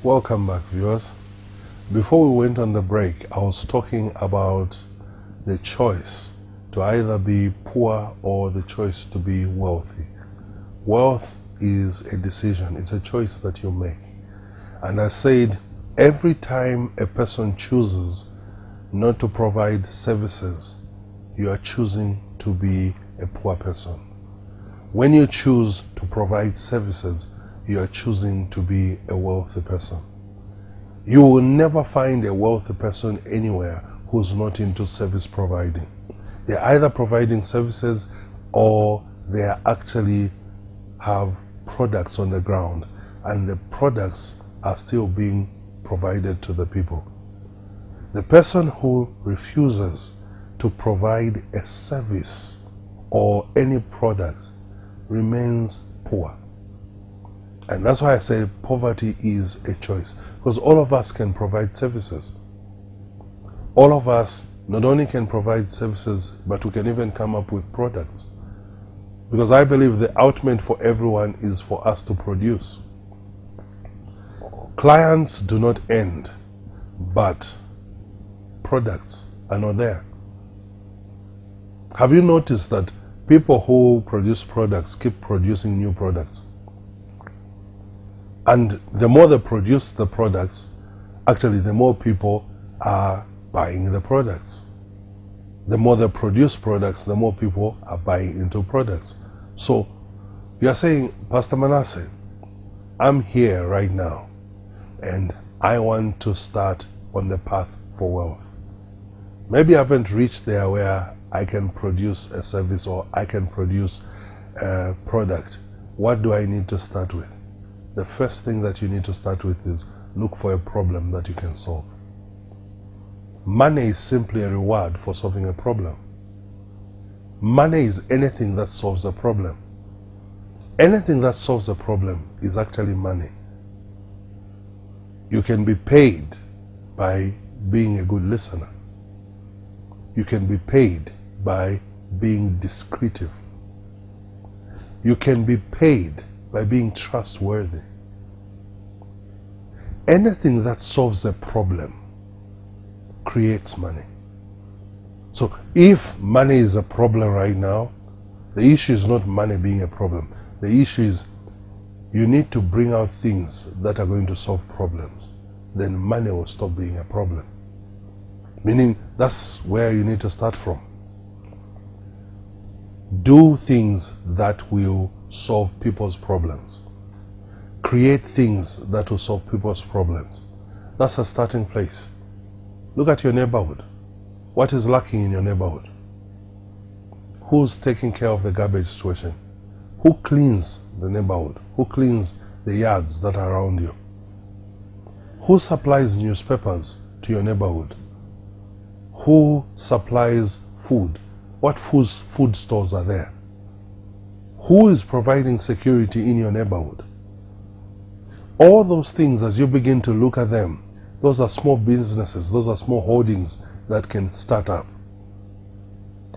Welcome back, viewers. Before we went on the break, I was talking about the choice to either be poor or the choice to be wealthy. Wealth is a decision, it's a choice that you make. And I said, every time a person chooses not to provide services, you are choosing to be a poor person. When you choose to provide services, you are choosing to be a wealthy person. You will never find a wealthy person anywhere who's not into service providing. They're either providing services or they are actually have products on the ground, and the products are still being provided to the people. The person who refuses to provide a service or any product remains poor. And that's why I say poverty is a choice, because all of us can provide services. All of us not only can provide services, but we can even come up with products. Because I believe the ultimate for everyone is for us to produce. Clients do not end, but products are not there. Have you noticed that people who produce products keep producing new products? And the more they produce the products, actually the more people are buying the products. The more they produce products, the more people are buying into products. So you are saying, Pastor Manasseh, I'm here right now and I want to start on the path for wealth. Maybe I haven't reached there where I can produce a service or I can produce a product. What do I need to start with? The first thing that you need to start with is look for a problem that you can solve. Money is simply a reward for solving a problem. Money is anything that solves a problem. Anything that solves a problem is actually money. You can be paid by being a good listener. You can be paid by being discretive. You can be paid by being trustworthy. Anything that solves a problem creates money. So if money is a problem right now, the issue is not money being a problem. The issue is you need to bring out things that are going to solve problems. Then money will stop being a problem. Meaning that's where you need to start from. Do things that will solve people's problems. Create things that will solve people's problems. That's a starting place. Look at your neighborhood. What is lacking in your neighborhood? Who's taking care of the garbage situation? Who cleans the neighborhood? Who cleans the yards that are around you? Who supplies newspapers to your neighborhood? Who supplies food? What food stores are there? Who is providing security in your neighborhood? All those things, as you begin to look at them, those are small businesses, those are small holdings that can start up.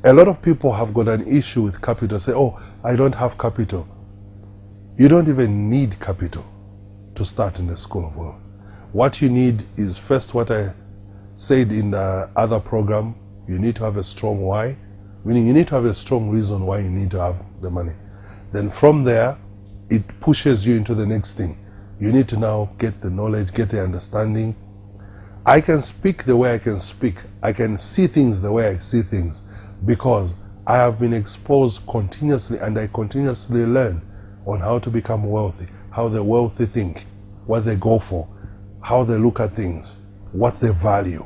A lot of people have got an issue with capital. Say, oh, I don't have capital. You don't even need capital to start in the School of Wealth. What you need is first what I said in the other program, you need to have a strong why, meaning you need to have a strong reason why you need to have the money. Then from there, it pushes you into the next thing. You need to now get the knowledge, get the understanding. I can speak the way I can speak. I can see things the way I see things because I have been exposed continuously and I continuously learn on how to become wealthy, how the wealthy think, what they go for, how they look at things, what they value.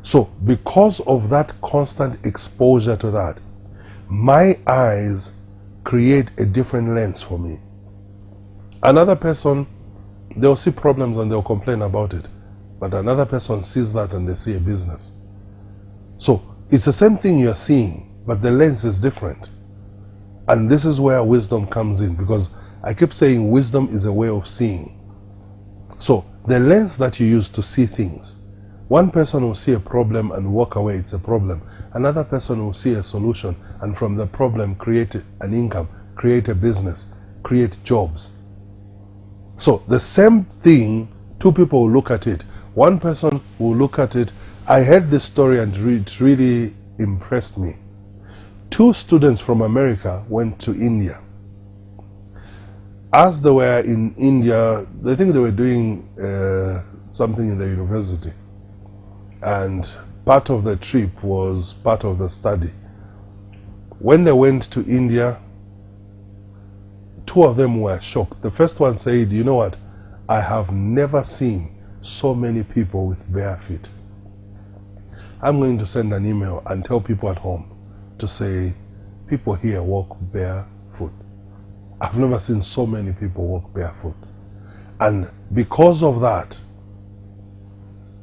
So because of that constant exposure to that, my eyes create a different lens for me. Another person, they'll see problems and they'll complain about it. But another person sees that and they see a business. So it's the same thing you're seeing, but the lens is different. And this is where wisdom comes in, because I keep saying wisdom is a way of seeing. So the lens that you use to see things, one person will see a problem and walk away, it's a problem. Another person will see a solution and from the problem create an income, create a business, create jobs. So the same thing Two people will look at it. One person will look at it. I heard this story and it really impressed me. Two students from America went to India. As they were in India, they think they were doing something in the university. And part of the trip was part of the study. When they went to India, two of them were shocked. The first one said, you know what? I have never seen so many people with bare feet. I'm going to send an email and tell people at home to say, people here walk barefoot. I've never seen so many people walk barefoot. And because of that,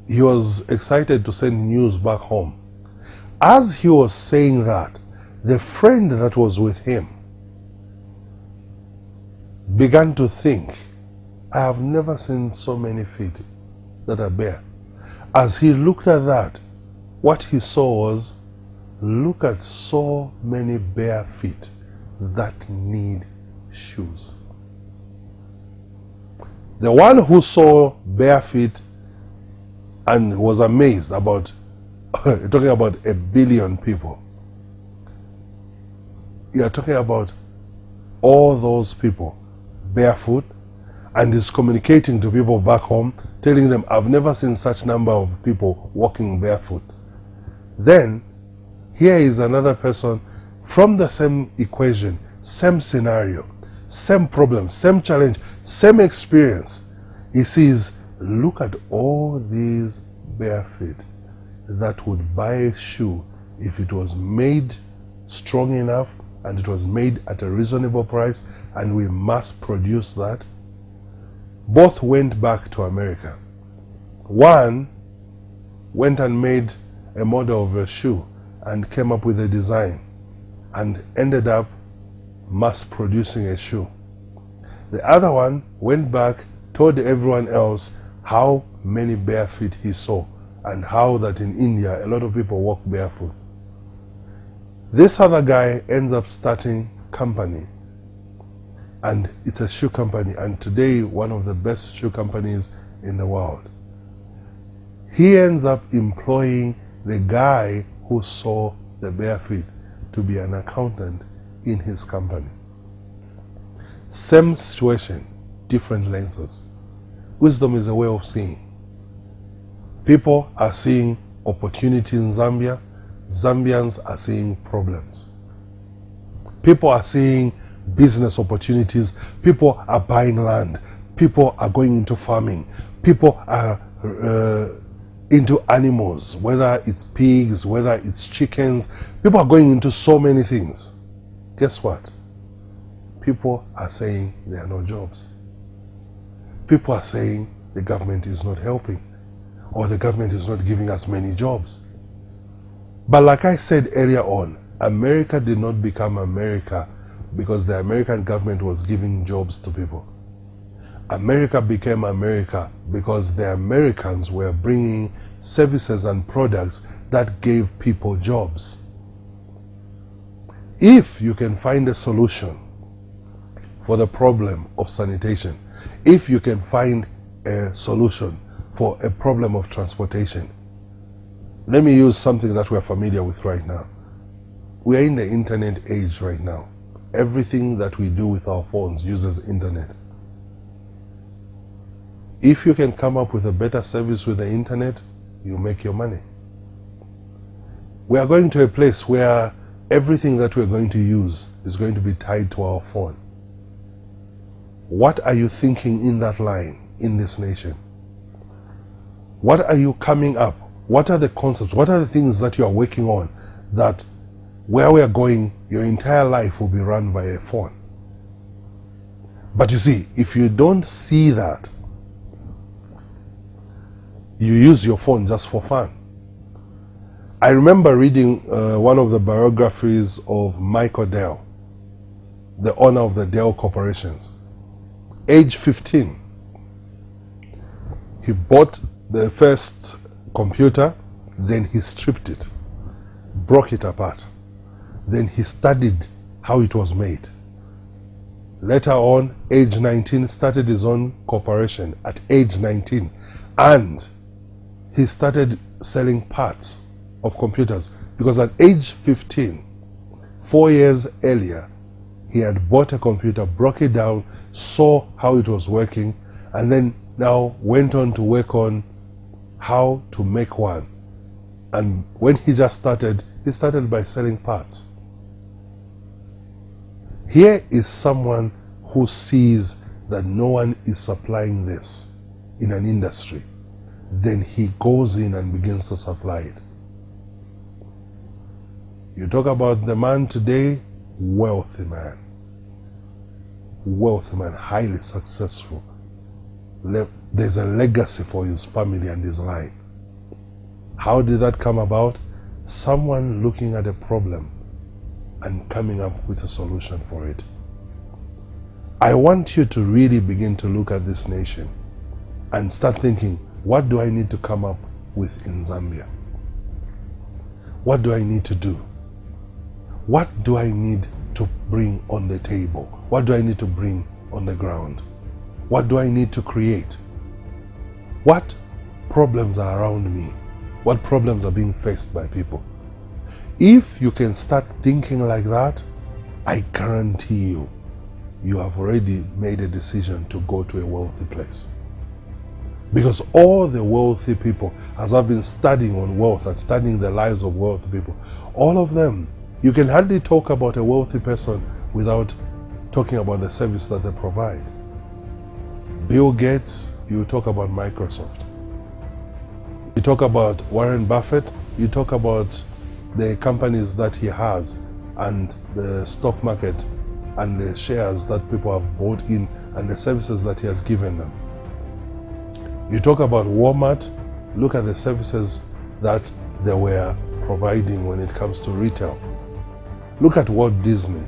he was excited to send news back home. As he was saying that, the friend that was with him began to think, I have never seen so many feet that are bare. As he looked at that, what he saw was, look at so many bare feet that need shoes. The one who saw bare feet and was amazed about, talking about 1 billion people. You are talking about all those people barefoot, and is communicating to people back home, telling them, I've never seen such number of people walking barefoot. Then, here is another person from the same equation, same scenario, same problem, same challenge, same experience. He sees, look at all these bare feet that would buy a shoe if it was made strong enough and it was made at a reasonable price, and we mass produce that. Both went back to America. One went and made a model of a shoe and came up with a design and ended up mass producing a shoe. The other one went back, told everyone else how many bare feet he saw and how that in India a lot of people walk barefoot. This other guy ends up starting a company, and it's a shoe company, and today one of the best shoe companies in the world. He ends up employing the guy who saw the bare feet to be an accountant in his company. Same situation, different lenses. Wisdom is a way of seeing. People are seeing opportunity in Zambia. Zambians are seeing problems. People are seeing business opportunities. People are buying land. People are going into farming. People are into animals, whether it's pigs, whether it's chickens. People are going into so many things. Guess what? People are saying there are no jobs. People are saying the government is not helping, or the government is not giving us many jobs. But like I said earlier on, America did not become America because the American government was giving jobs to people. America became America because the Americans were bringing services and products that gave people jobs. If you can find a solution for the problem of sanitation, if you can find a solution for a problem of transportation, let me use something that we're familiar with right now. We are in the internet age right now. Everything that we do with our phones uses internet. If you can come up with a better service with the internet, you make your money. We are going to a place where everything that we're going to use is going to be tied to our phone. What are you thinking in that line in this nation? What are you coming up? What are the concepts? What are the things that you are working on that where we are going, your entire life will be run by a phone? But you see, if you don't see that, you use your phone just for fun. I remember reading one of the biographies of Michael Dell, the owner of the Dell Corporations. Age 15, he bought the first computer, then he stripped it, broke it apart, then he studied how it was made. Later on, age 19, started his own corporation at age 19. And he started selling parts of computers because at age 15, 4 years earlier, he had bought a computer, broke it down, saw how it was working, and then now went on to work on how to make one. And when he started by selling parts. Here is someone who sees that no one is supplying this in an industry. Then he goes in and begins to supply it. You talk about the man today, wealthy man, highly successful. There's a legacy for his family and his line. How did that come about? Someone looking at a problem and coming up with a solution for it. I want you to really begin to look at this nation and start thinking, what do I need to come up with in Zambia? What do I need to do? What do I need to bring on the table? What do I need to bring on the ground? What do I need to create? What problems are around me? What problems are being faced by people? If you can start thinking like that, I guarantee you, you have already made a decision to go to a wealthy place. Because all the wealthy people, as I've been studying on wealth and studying the lives of wealthy people, all of them, you can hardly talk about a wealthy person without talking about the service that they provide. Bill Gates, you talk about Microsoft. You talk about Warren Buffett, you talk about the companies that he has and the stock market and the shares that people have bought in and the services that he has given them. You talk about Walmart, look at the services that they were providing when it comes to retail. Look at Walt Disney.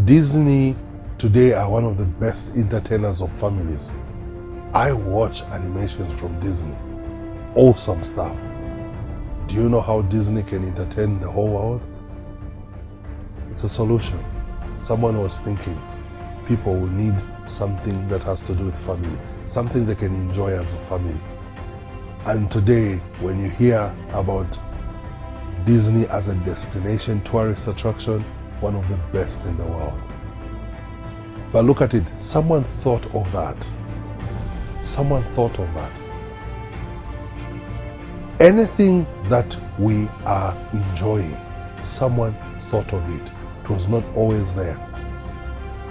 Disney today are one of the best entertainers of families. I watch animations from Disney. Awesome stuff. Do you know how Disney can entertain the whole world? It's a solution. Someone was thinking people will need something that has to do with family, something they can enjoy as a family. And today, when you hear about Disney as a destination tourist attraction, one of the best in the world. But look at it, someone thought of that. Someone thought of that. Anything that we are enjoying, someone thought of it. It was not always there.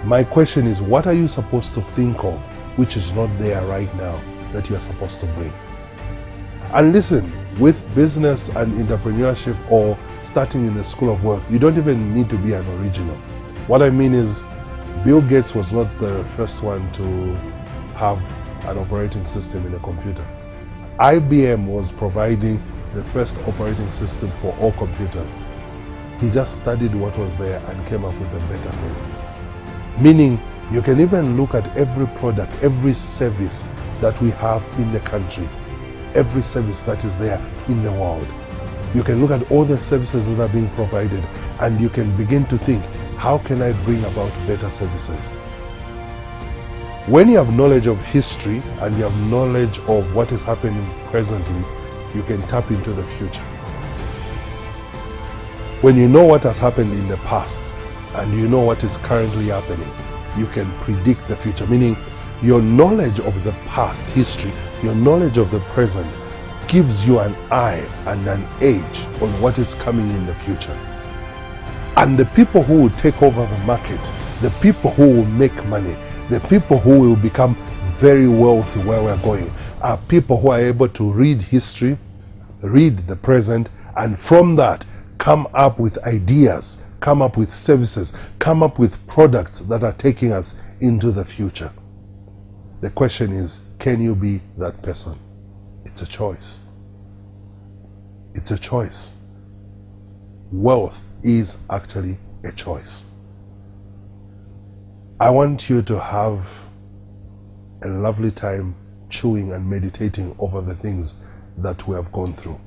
My question is, what are you supposed to think of which is not there right now that you are supposed to bring? And listen, with business and entrepreneurship or starting in the school of wealth, you don't even need to be an original. What I mean is, Bill Gates was not the first one to have an operating system in a computer. IBM was providing the first operating system for all computers. He just studied what was there and came up with a better thing. Meaning, you can even look at every product, every service that we have in the country, every service that is there in the world. You can look at all the services that are being provided and you can begin to think, how can I bring about better services? When you have knowledge of history and you have knowledge of what is happening presently, you can tap into the future. When you know what has happened in the past and you know what is currently happening, you can predict the future. Meaning, your knowledge of the past history, your knowledge of the present gives you an eye and an edge on what is coming in the future. And the people who will take over the market, the people who will make money, the people who will become very wealthy where we're going, are people who are able to read history, read the present, and from that come up with ideas, come up with services, come up with products that are taking us into the future. The question is, can you be that person? It's a choice. It's a choice. Wealth is actually a choice. I want you to have a lovely time chewing and meditating over the things that we have gone through.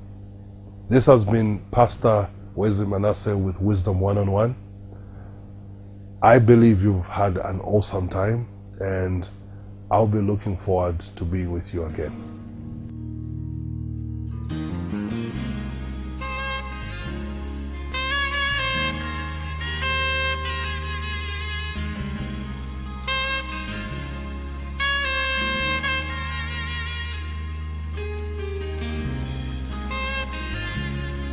This has been Pastor Wesley Manasseh with Wisdom One-on-One. I believe you've had an awesome time, and I'll be looking forward to being with you again.